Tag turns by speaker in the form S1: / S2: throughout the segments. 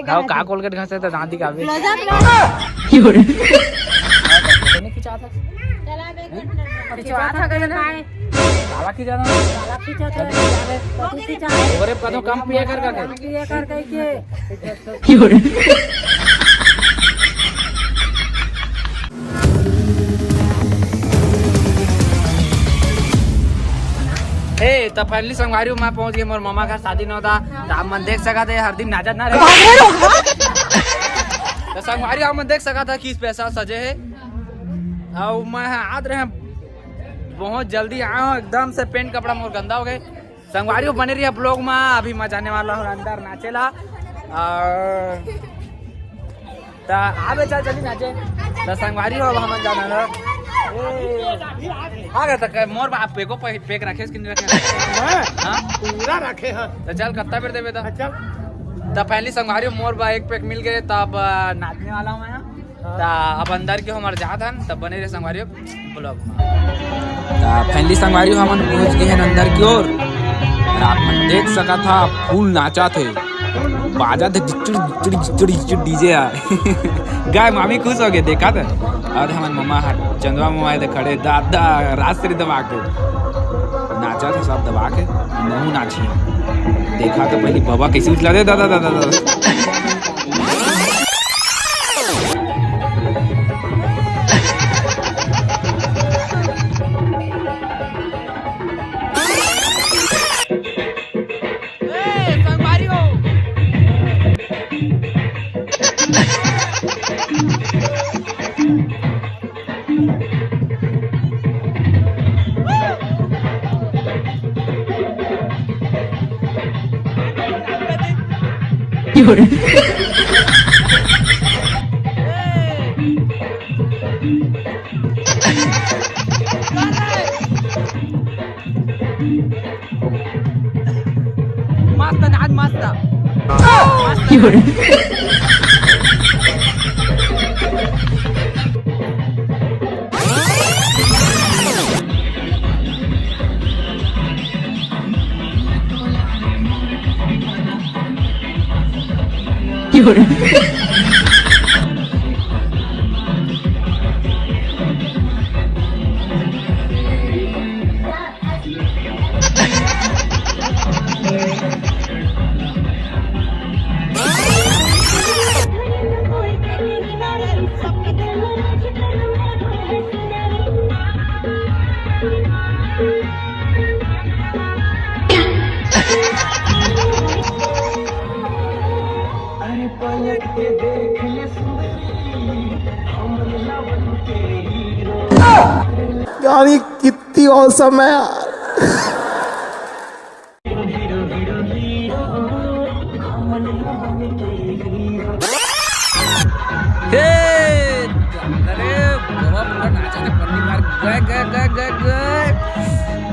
S1: खाओ का कोलगेट घसे तो दांत दिखा भी नहीं खिंचा था काला खिंचा था और कदम कम पिया कर तो फाइनली संगवारी मैं पहुंच गए। मोर मामा का शादी न होता तो आप मन देख सका थे हर दिन नाचत ना रहे तो संगवारी आप मन देख सका था किस पैसा सजे है और मैं आज रहे बहुत जल्दी आया हूँ एकदम से पेंट कपड़ा मोर गंदा हो गए। संगवारी बने रही है ब्लॉग में अभी मैं जाने वाला हूँ अंदर नाचेला तो आवे चल चली नाचे तो संगवारी हो हम जाना आ गया तक मोर बाप पे को पेक रखे इसके नहीं रखे हां पूरा रखे हैं तो चल कत्ता फिर देबे तो चल तो पहली संगवारी मोर बा एक पेक मिल गए तब नाचने वाला हूं मैं तो अब अंदर के हमार जात हन तब बने रहे संगवारी ब्लॉग में तो पहली संगवारी हम पहुंच गए हैं अंदर की ओर आप मन देख सका था फूल नाचा थे बाजा थे डीजे गाय मामी खुश हो गए देखा था और हमारे मम्मा चंदवा मम्मा थे खड़े दादा रास्ते दबा के नाचा था सब दबा के नहू नाची देखा तो पहले बाबा कैसे उछला दे दादा दादा दादा मस्त नाच मस्त
S2: यार ये कितनी औसम है यार।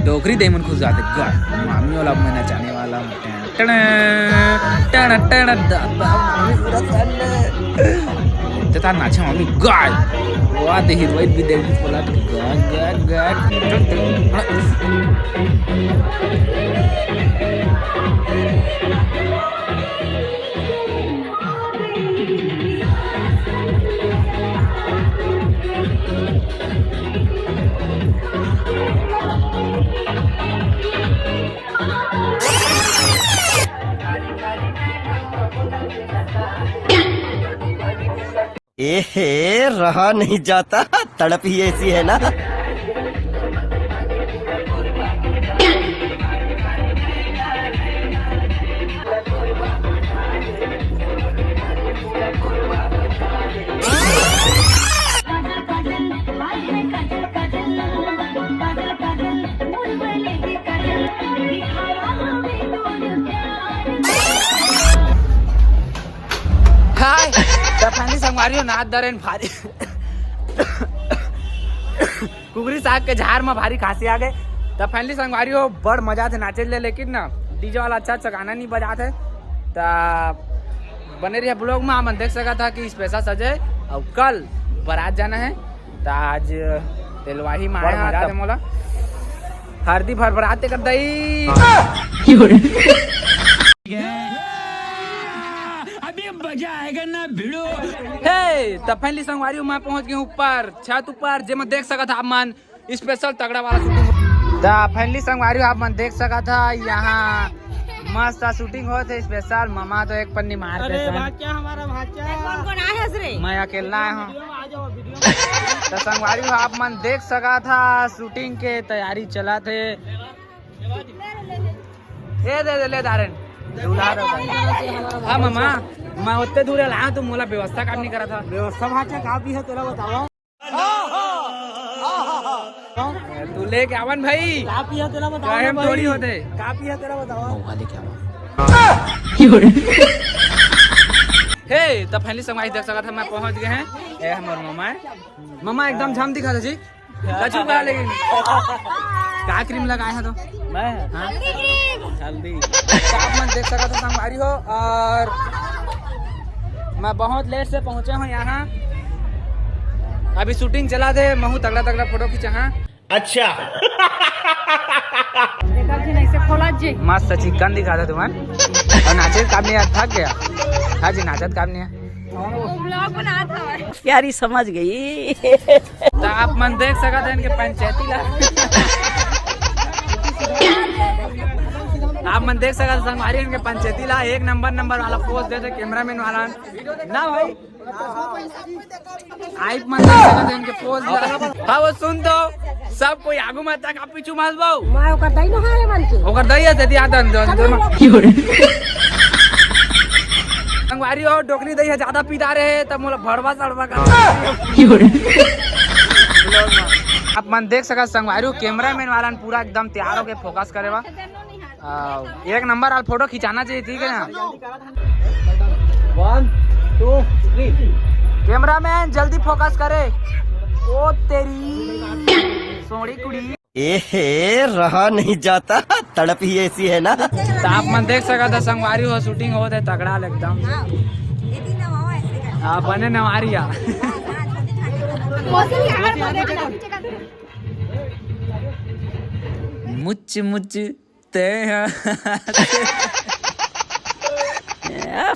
S1: डोकरी देमन खुश जाते मामी वाला मैं नचाने वाला तथा नाचे मामी गाय वाह दे हीरोइन भी देवी बोला गाय गाय
S3: एहे रहा नहीं जाता तड़प ही ऐसी है ना।
S1: हाय फाइनली संगवारी नाथ दरेन भारी कुकरी साग के झाड़ में भारी खांसी आ गए। तब फाइनली संगवारी हो बड़ मजा थे नाचे ले लेकिन ना डीजे वाला अच्छा गाना नहीं बजा थे। तब बने रही ब्लॉग में हम देख सका था कि इस पैसा सजे और कल बारात जाना है। तो आज तेलवाही में आया मोला हरदी भर बारात कर दई मजा आएगा ना भिड़ो। हे तब फाइनली संगवारी मैं पहुंच गया ऊपर छत ऊपर जे मैं देख सका था आप मन स्पेशल तगड़ा वाला शूटिंग। तब फाइनली संगवारी आप मन देख सका था यहाँ मस्त शूटिंग हो थे स्पेशल। मामा तो एक पन्नी मार के हमारा मैं अकेला हूँ। तो संगवारी आप मन देख सका था शूटिंग के तैयारी चला थे। ये दे ले दारन हाँ मामा मैं उतने दूर लाया तो मोला व्यवस्था काम नहीं करा था। व्यवस्था भाचा का भी है तेरा बताओ। तू लेके आवन भाई काफी है तेरा बताओ। हम थोड़ी होते काफी है तेरा बताओ। हे तब फाइनली समाज देख सका था मैं पहुंच गए हैं। ए हमारे मामा एकदम झम दिखा था जी कछु कहा लेकिन क्या क्रीम लगाया है तो मैं हाँ हल्दी आप मन देख सका था संगवारी हो। और मैं बहुत लेट से पहुंचे हूँ यहाँ। अभी शूटिंग चला थे महू तगड़ा तगड़ा फोटो खींचा। हाँ
S3: अच्छा
S1: मस्त चिकन दिखा था तुम्हारे और नाचे काम नहीं थक गया। हाँ जी नाचत काम नहीं है
S4: प्यारी समझ गई।
S1: तो आप मन देख सका था इनके पंचायती ला आप मन देख सका था संगवारी इनके पंचायती ला एक नंबर वाला पोज देते कैमरामैन वाला ना भाई। आप मन देख सका था इनके पोज हाँ वो सुन तो सब कोई आगू मत तक आप पीछू मास बाऊ मैं ओकर दई न हारे मन के ओकर दई है तेती आदन संगवारी हो डोकरी दई है ज्यादा पीता रहे तब मोला भड़वा सड़वा कर। आप मन देख सका संगवारी कैमरामैन वाला पूरा एकदम तैयार होके फोकस करे बा एक नंबर वाला फोटो खिंचाना चाहिए ठीक है ना। 1 2 3 कैमरामैन जल्दी फोकस करे। ओ तेरी सोड़ी कुड़ी
S3: एहे रहा नहीं जाता तड़प ही ऐसी है ना।
S1: तो आप मन देख सका था संगवारी हो शूटिंग हो थे तगड़ा एकदम हाँ बने नवारिया मुच मुच ते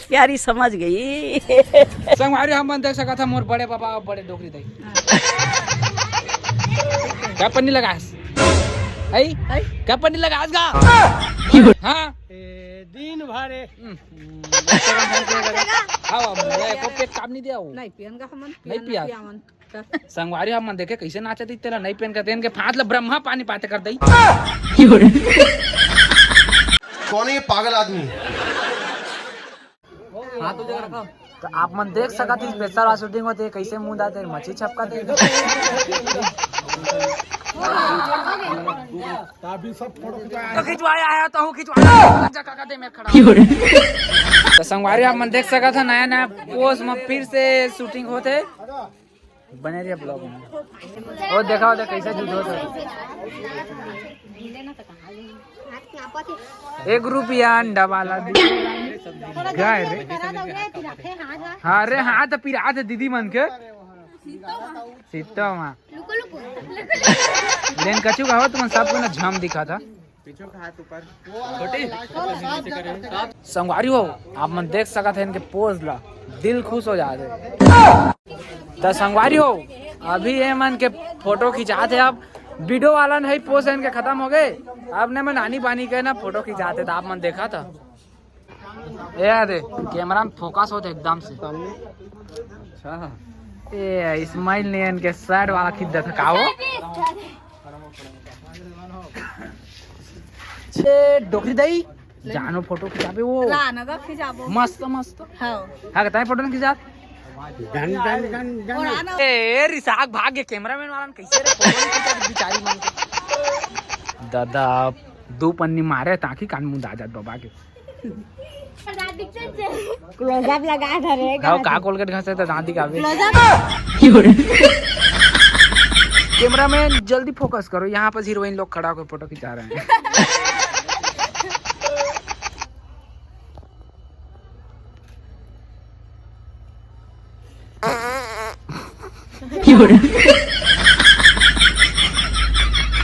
S4: प्यारी समझ गई।
S1: संगवारी हम मन देख सका था मोर बड़े बाबा और बड़े डोकरी दई क्या पन्नी लगास क्या पन्नी लगास गा हाँ दिन भरे को पे काम नहीं दिया नहीं पिया संगवारी हम मन देखे कैसे नाचा दी तेरा नहीं पहन करते इनके फांस ल ब्रह्मा पानी पाते कर दई।
S5: कौन है ये पागल आदमी।
S1: हाँ तो जगह रखा तो आप मन देख सका थी स्पेशल शूटिंग होती है कैसे मुंह दाते मच्छी छपका थे तो खिंचवाया है तो हूँ खिंचवाया दे मैं खड़ा। तो संगवारी आप मन देख सका था नया नया पोज में फिर से शूटिंग होते बने रहिए ब्लॉग में और देखा होता कैसे जूझ होता ₹1 अंडा वाला गाय रे हाँ रे हाँ तो पिरा थे दीदी मन के सीता माँ लेन कचू का हो तुम सबको ना झम दिखा था संगवारी हो आप मन देख सका था इनके पोज ला दिल खुश हो जाते। तो संगवारी हो अभी ये मन के फोटो खिंचाते अब वीडियो वाला नहीं पोज इनके खत्म हो गए अब ने मैं नानी बानी के ना फोटो खिंचाते था आप मन देखा था ये कैमरा में फोकस होते एकदम से ये इस्माइल ने इनके साइड वाला खींच था का वो डोकरी दई जानो फोटो खिंचाबे वो मस्त मस्त हाँ कहता फोटो नहीं खिंचा ए रिसाक भाग गए कैमरामैन वाला कैसे रे फोटो नहीं खिंचा बिचारी मन के दादा 2 पन्नी मारे ताकि कान मुंह दाजा डोबा के क्लोजअप लगा धरे का कोलगेट घसे तो दांत दिखावे कैमरामैन जल्दी फोकस करो यहाँ पर हीरोइन लोग खड़ा होकर फोटो खिंचा रहे हैं।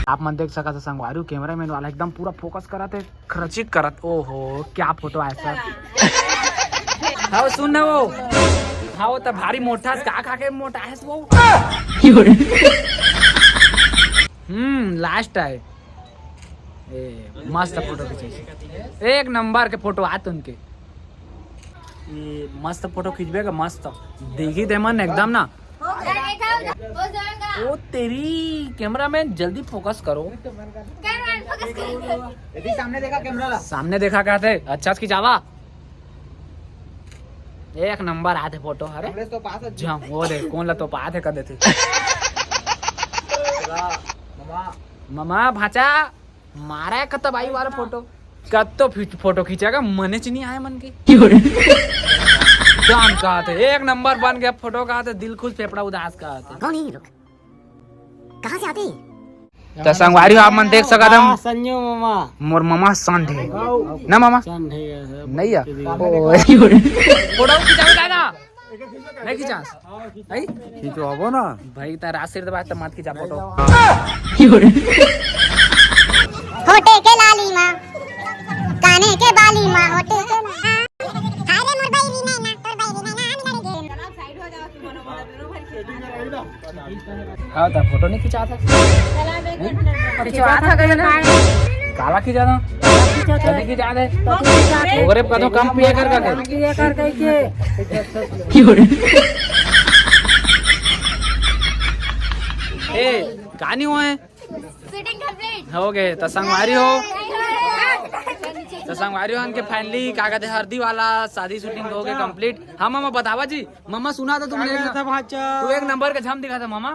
S1: आप मन देख सका था संगवारी कैमरामैन वाला एकदम पूरा फोकस करा थे खरचित करत ओहो क्या फोटो आया सर हाँ सुन ना वो, हाँ वो तो भारी मोटा का खा के मोटा है वो। लास्ट है मस्त फोटो खींचे, एक नंबर के फोटो आते उनके। ये मस्त फोटो खींचबेगा मस्त, देखी दे मन एकदम ना। ओ तेरी कैमरा मैन जल्दी फोकस करो। सामने देखा कैमरा, सामने देखा क्या थे, अच्छा खिंचावा, एक नंबर आते फोटो। अरे तो पास वो देख कौन ला तो पास है कर देते। मामा भाचा मारा है कतब आई वाला फोटो, कत्तो फोटो खींचेगा मने च नहीं आए मन के। जान कहा थे एक नंबर बन गया फोटो, कहा थे दिल खुश फेफड़ा उदास कहा थे।
S6: कौन है ये लोग, कहाँ से आते हैं?
S1: तो संगवारी आप मन देख सका था
S4: संजो मामा
S1: मोर मामा संधे ना मामा नहीं है फोटो खिंचावे ना नहीं खिंचा नहीं खिंचवाबो ना भाई तारा सिर दबा त मत खिंचा फोटो।
S6: होटे के लाली माँ काने के बाली माँ होटे के हाय रे मोर बैरी नैना तोर बैरी नैना हम लड़ गए।
S1: हाँ तो फोटो नहीं खिंचा था, खिंचवा था काला खिंचा था जल्दी खिंचा दे ओकरे कदम कम पिए कर ए कहानी हुए
S6: शूटिंग कंप्लीट
S1: हो गए तो संगवारी हो तो संगवारी हो के फाइनली क्या कहते हल्दी वाला शादी शूटिंग हो गए कंप्लीट। हाँ मामा बतावा जी, मामा सुना था तुमने तू एक नंबर का झम दिखा था मामा।